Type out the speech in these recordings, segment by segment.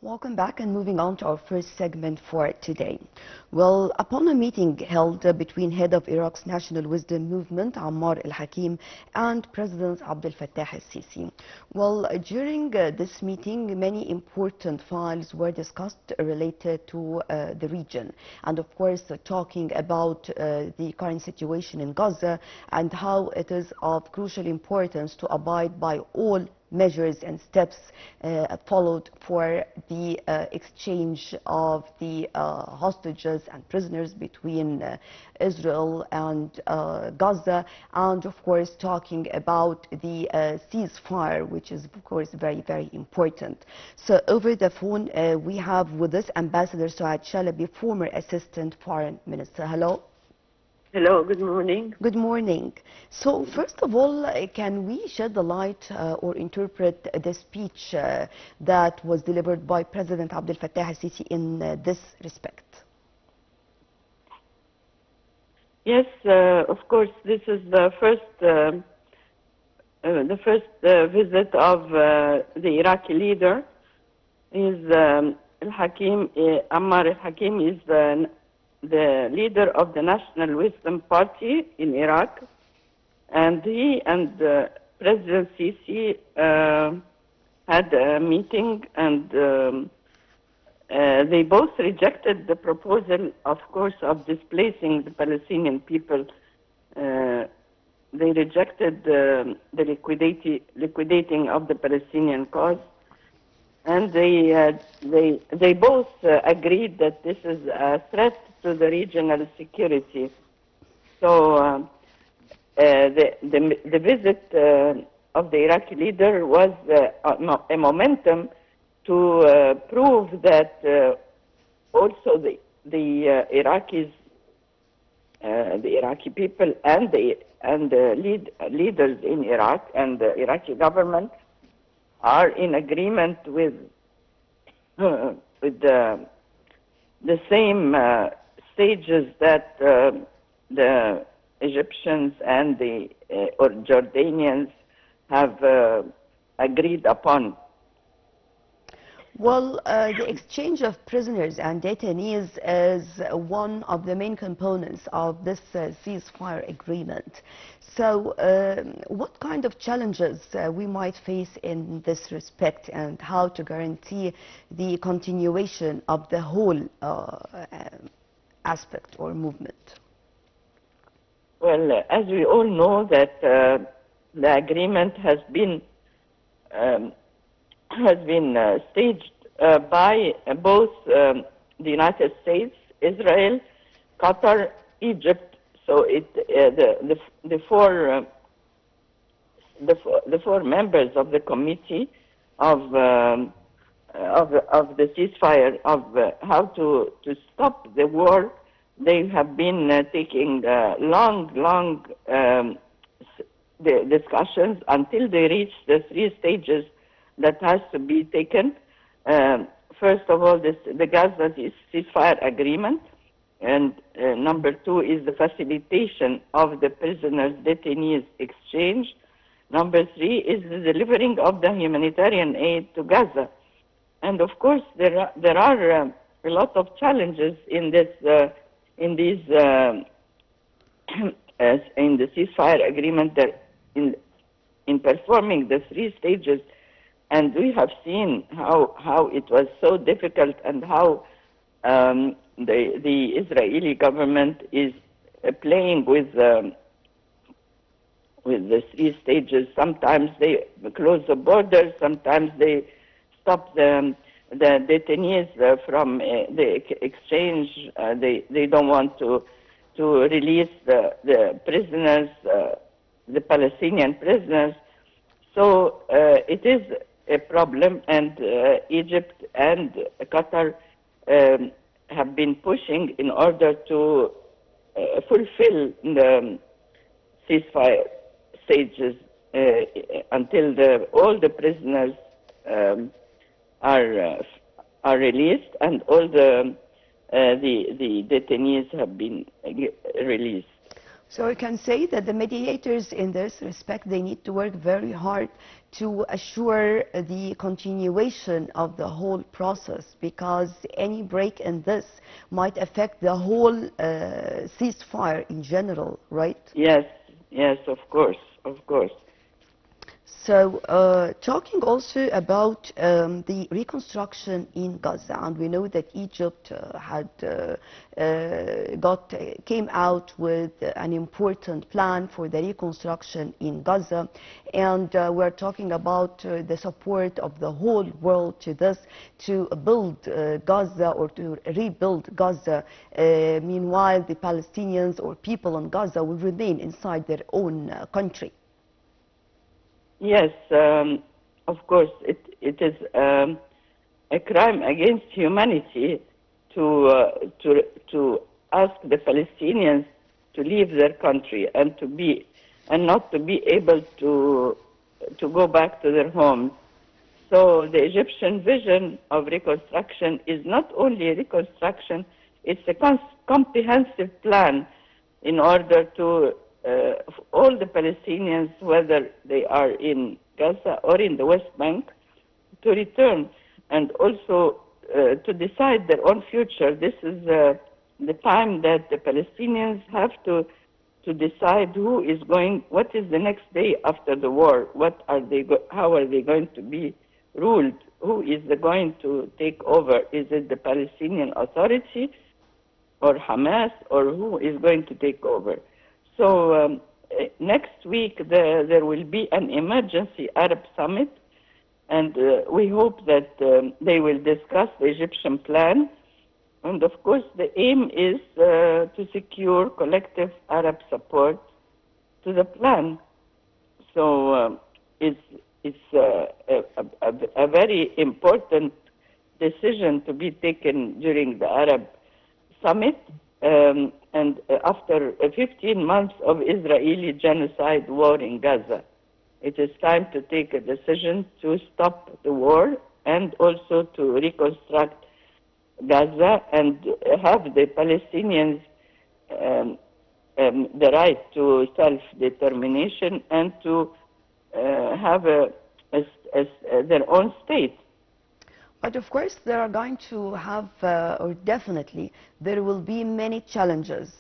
Welcome back, and moving on to our first segment for today. Well, upon a meeting held between head of Iraq's National Wisdom Movement, Ammar al-Hakim, and President Abdel Fattah al-Sisi. Well, during this meeting, many important files were discussed related to the region. And of course, talking about the current situation in Gaza and how it is of crucial importance to abide by all measures and steps followed for the exchange of the hostages and prisoners between Israel and Gaza, and of course talking about the ceasefire, which is of course very, very important. So over the phone we have with us Ambassador Sou'ad Shalaby, former Assistant Foreign Minister. Hello. Hello, good morning. Good morning. So first of all, can we shed the light or interpret the speech that was delivered by President Abdel Fattah al-Sisi in this respect? Yes, of course, this is the first visit of the Iraqi leader. Al-Hakim, Ammar al-Hakim is the leader of the National Wisdom Party in Iraq, and he and President Sisi had a meeting, and they both rejected the proposal, of course, of displacing the Palestinian people. They rejected the liquidating of the Palestinian cause. And they both agreed that this is a threat to the regional security. So the visit of the Iraqi leader was a momentum to prove that also the Iraqis, the Iraqi people, and the leaders in Iraq and the Iraqi government are in agreement with the same stages that the Egyptians and the or Jordanians have agreed upon. Well, the exchange of prisoners and detainees is one of the main components of this ceasefire agreement. So what kind of challenges we might face in this respect, and how to guarantee the continuation of the whole aspect or movement? Well, as we all know that the agreement has been staged by both the United States, Israel, Qatar, Egypt. So the four members of the committee of the ceasefire, of how to stop the war, they have been taking long discussions until they reach the three stages that has to be taken. First of all, the Gaza ceasefire agreement, and number two is the facilitation of the prisoners' detainees exchange. Number three is the delivering of the humanitarian aid to Gaza. And of course, there are a lot of challenges in this in the ceasefire agreement that in performing the three stages. And we have seen how it was so difficult, and how the Israeli government is playing with the three stages. Sometimes they close the borders, sometimes they stop the detainees from the exchange. They don't want to release the prisoners, the Palestinian prisoners. So it is a problem, and Egypt and Qatar have been pushing in order to fulfill the ceasefire stages until all the prisoners are released, and all the detainees have been released. So we can say that the mediators in this respect, they need to work very hard to assure the continuation of the whole process, because any break in this might affect the whole ceasefire in general, right? Yes, yes, of course, of course. So, talking also about the reconstruction in Gaza, and we know that Egypt came out with an important plan for the reconstruction in Gaza, and we're talking about the support of the whole world to this, to build Gaza or to rebuild Gaza. Meanwhile, the Palestinians or people in Gaza will remain inside their own country. Yes, of course, it is a crime against humanity to ask the Palestinians to leave their country and not to be able to go back to their homes. So the Egyptian vision of reconstruction is not only reconstruction; it's a comprehensive plan in order to all the Palestinians, whether they are in Gaza or in the West Bank, to return and also to decide their own future. This is the time that the Palestinians have to decide what is the next day after the war, how are they going to be ruled, who is going to take over, is it the Palestinian Authority or Hamas, or who is going to take over. So next week there will be an emergency Arab summit, and we hope that they will discuss the Egyptian plan. And of course, the aim is to secure collective Arab support to the plan. So it's a very important decision to be taken during the Arab summit. And after 15 months of Israeli genocide war in Gaza, it is time to take a decision to stop the war and also to reconstruct Gaza and have the Palestinians the right to self-determination and to have their own state. But of course, there are going to have, or definitely, there will be many challenges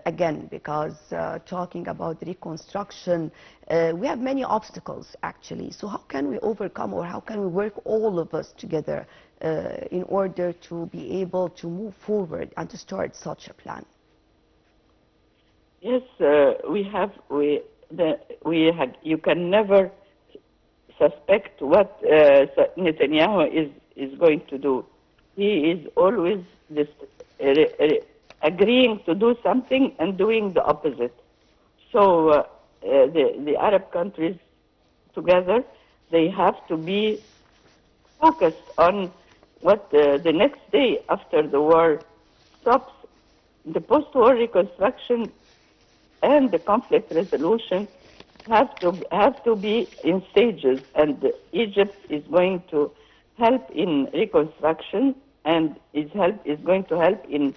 again, because talking about reconstruction, we have many obstacles actually. So how can we overcome, or how can we work all of us together in order to be able to move forward and to start such a plan? Yes, you can never suspect what Netanyahu is going to do. He is always agreeing to do something and doing the opposite. So the Arab countries together, they have to be focused on what the next day after the war stops. The post-war reconstruction and the conflict resolution have to be in stages, and Egypt is going to help in reconstruction and is going to help in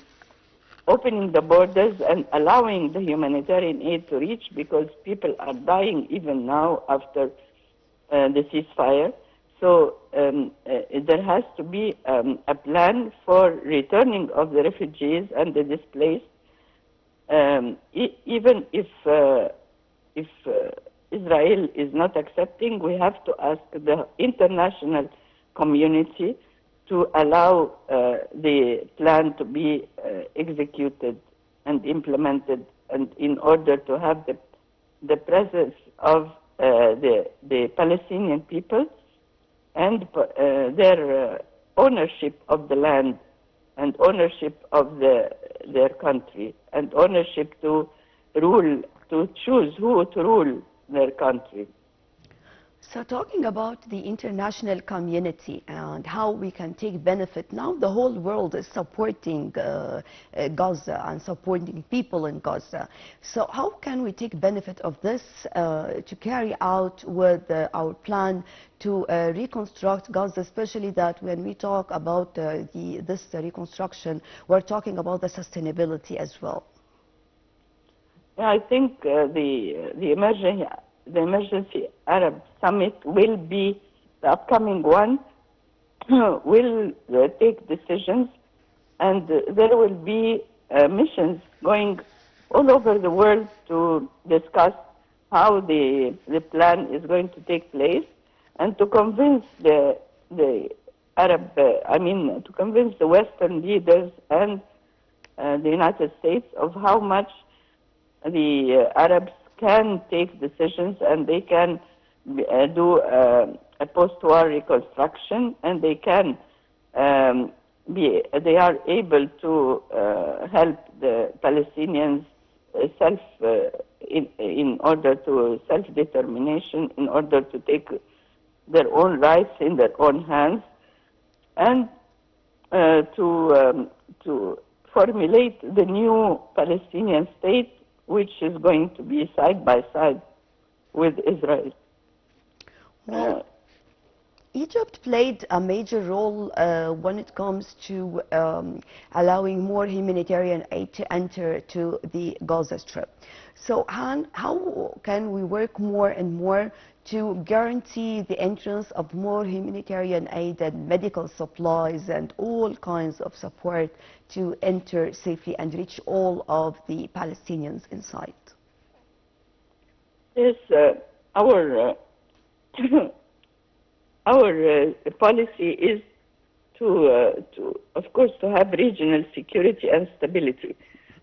opening the borders and allowing the humanitarian aid to reach, because people are dying even now after the ceasefire. So there has to be a plan for returning of the refugees and the displaced. Even if Israel is not accepting, we have to ask the international community to allow the plan to be executed and implemented, and in order to have the presence of the Palestinian people and their ownership of the land and ownership of their country and ownership to rule, to choose who to rule their country. So talking about the international community and how we can take benefit, now the whole world is supporting Gaza and supporting people in Gaza. So how can we take benefit of this to carry out with our plan to reconstruct Gaza, especially that when we talk about this reconstruction, we're talking about the sustainability as well? I think the emergency Arab summit will be the upcoming one. Will take decisions, and there will be missions going all over the world to discuss how the plan is going to take place, and to convince the Arab, to convince the Western leaders and the United States of how much the Arabs can take decisions, and they can do a post-war reconstruction, and they can they are able to help the Palestinians in order to self-determination, in order to take their own rights in their own hands, and to formulate the new Palestinian state, which is going to be side by side with Israel. Well, Egypt played a major role when it comes to allowing more humanitarian aid to enter to the Gaza Strip. So how can we work more and more to guarantee the entrance of more humanitarian aid and medical supplies and all kinds of support to enter safely and reach all of the Palestinians inside? Yes, our our policy is to, of course, to have regional security and stability,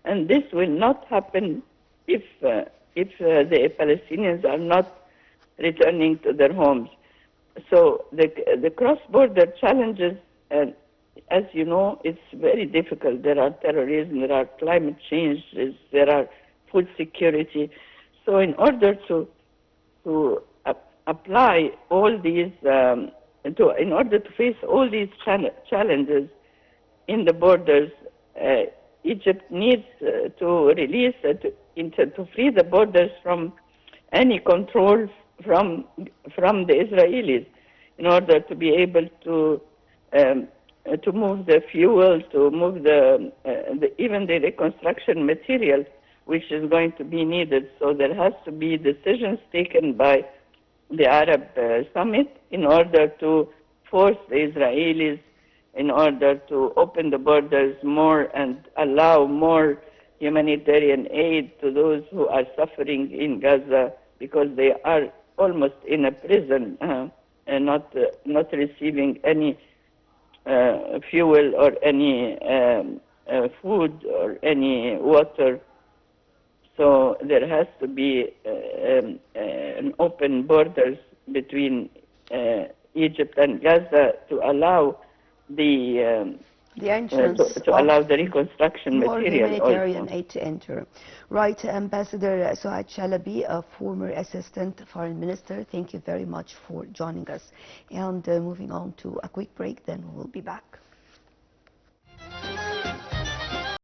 and this will not happen if the Palestinians are not returning to their homes. So the cross-border challenges, as you know, it's very difficult. There are terrorism, there are climate change, there are food security. So in order to apply all these, in order to face all these challenges in the borders, Egypt needs to release, to free the borders from any control from the Israelis, in order to be able to move the fuel, to move even the reconstruction material, which is going to be needed. So there has to be decisions taken by the Arab Summit in order to force the Israelis, in order to open the borders more and allow more humanitarian aid to those who are suffering in Gaza, because they are almost in a prison and not receiving any fuel or any food or any water. So there has to be an open borders between Egypt and Gaza to allow the entrance to allow the reconstruction more material humanitarian also. aid to enter. Right, Ambassador Sou'ad Shalaby, a former Assistant Foreign Minister, thank you very much for joining us. And moving on to a quick break, then we'll be back.